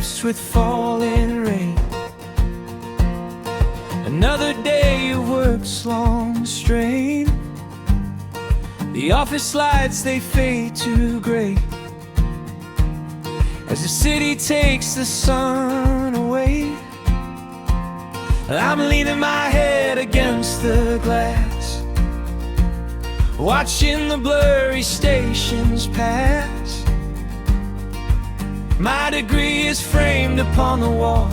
drips with falling rain. Another day of work's long strain. The office lights, they fade to gray as the city takes the sun away. I'm leaning my head against the glass, watching the blurry stations pass. My degree is framed upon the wall,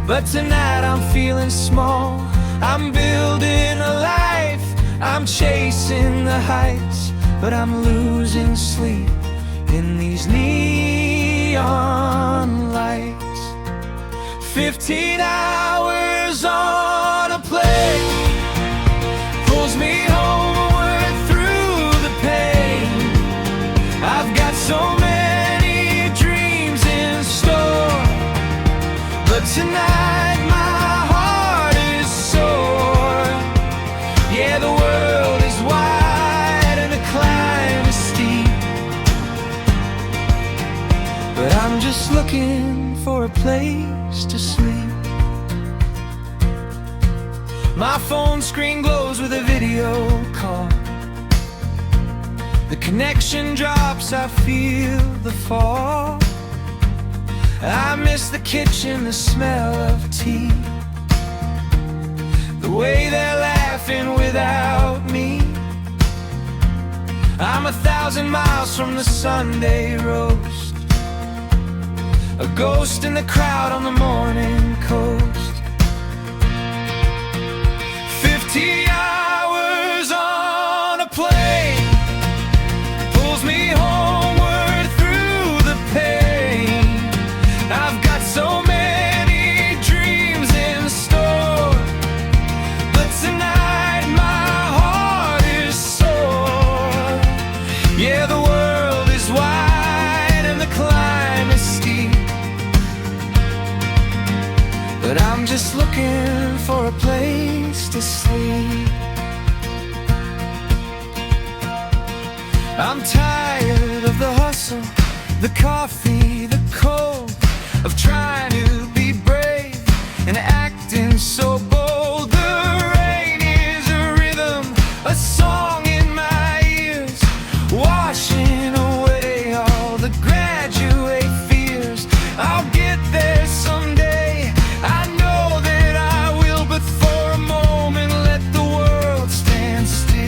but tonight I'm feeling small. I'm building a life, I'm chasing the heights, but I'm losing sleep in these neon lights. 15 hours on a plane pulls me homeward through the pain. I've got so many dreams in store, but tonight my heart is sore. Yeah, the world is wide and the climb is steep, but I'm just looking for a place to sleep. My phone screen glows with a video call. The connection drops, I feel the fall. I miss the kitchen, the smell of tea, the way they're laughing without me. I'm 1,000 miles from the Sunday roast, a ghost in the crowd on the morning coast. 50 hours on a plane pulls me homeward through the pain. I've got so many dreams in store, but tonight my heart is sore. Yeah, the world is wide and the climb is steep, but I'm just looking for a place to sleep. I'm tired of the hustle, the coffee, the cold, of trying to be brave and acting so bold. The rain is a rhythm, a song in my ears, washing away all the graduate fears. I'll get there someday, I know that I will, but for a moment let the world stand still.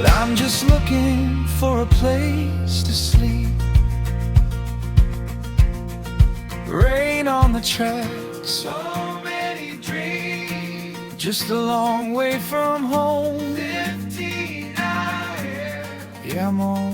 I'm just looking for a place to sleep. Rain on the tracks, so many dreams, just a long way from home. 15 out here, yeah, I'm on.